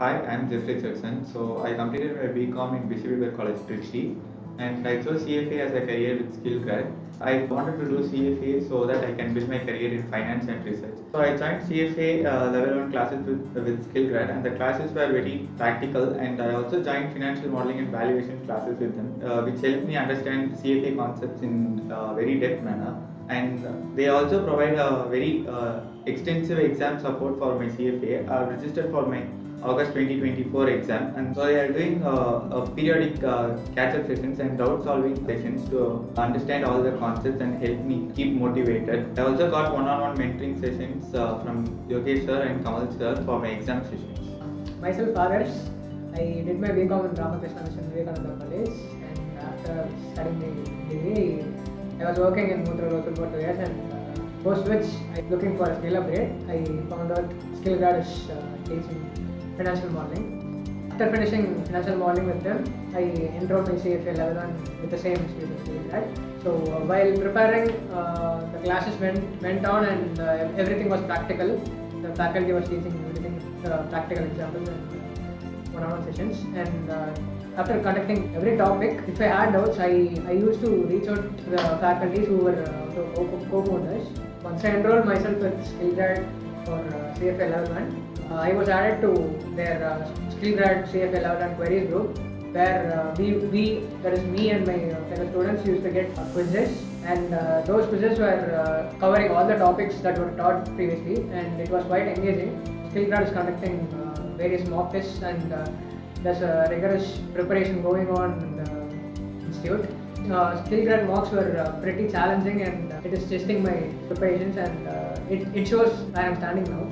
Hi, I'm Jeffrey Richardson. So I completed my BCom in BCB College, Trichy, and I chose CFA as a career with Skilledgrad. I wanted to do CFA so that I can build my career in finance and research. So I joined CFA level 1 classes with Skilledgrad, and the classes were very practical. And I also joined financial modeling and valuation classes with them, which helped me understand CFA concepts in very depth manner. And they also provide a very extensive exam support for my CFA. I've registered for my August 2024 exam, and so they are doing periodic catch-up sessions and doubt solving sessions to understand all the concepts and help me keep motivated. I also got one-on-one mentoring sessions from Yogesh sir and Kamal sir for my exam sessions. Myself, Adarsh. I did my BCom in Ramakrishna Mission Vivekananda College, and after studying my degree, I was working in Mundra local for 2 years, and post which I was looking for a skill upgrade. I found out Skilledgrad is teaching financial modeling. After finishing financial modeling with them, I enrolled my CFA level 1 with the same institute Skilledgrad. So while preparing, the classes went on, and everything was practical. The faculty was teaching everything, practical examples and one-on-one sessions. And after conducting every topic, if I had doubts, I used to reach out to the faculties who were co-founders. Once I enrolled myself with Skilledgrad for CFA level 1, I was added to their Skilledgrad CFA level 1 queries group, where that is me and my fellow students, used to get quizzes, and those quizzes were covering all the topics that were taught previously, and it was quite engaging. Skilledgrad is conducting various mock tests, and there's a rigorous preparation going on in the institute. Skilledgrad mocks were pretty challenging, and it is testing my preparations, and it shows where I'm standing now.